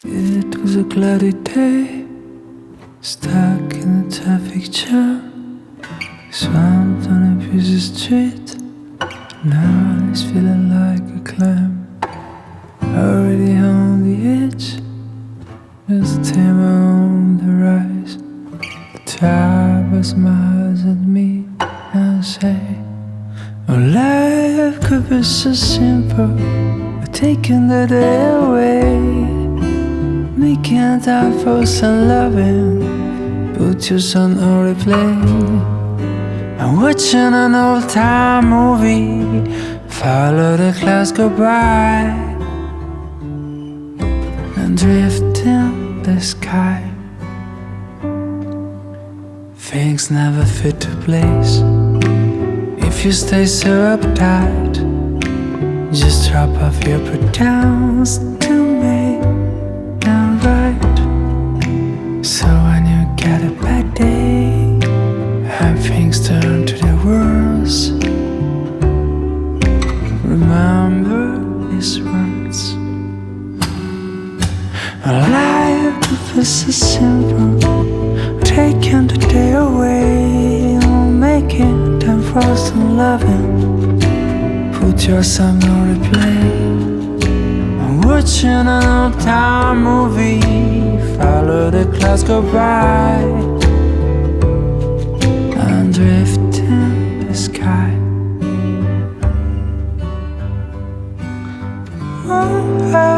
It was a cloudy day, stuck in a traffic jam, swamped on a busy street. Now he's feeling like a clam, already on the edge, just him on the rise. The driver smiles at me and say, "Oh, life could be so simple, but taking the day away. Making time for some loving, put your son on replay. I'm watching an old-time movie, follow the clouds go by, and drift in the sky. Things never fit to place if you stay so uptight. Just drop off your pretense to me and right. So when you get a bad day and things turn to the worst, remember these words. Life is so simple, taking the day away, making time for some loving, put your song on replay. I'm watching an old-time movie, follow the clouds go by, and drift in the sky. Oh,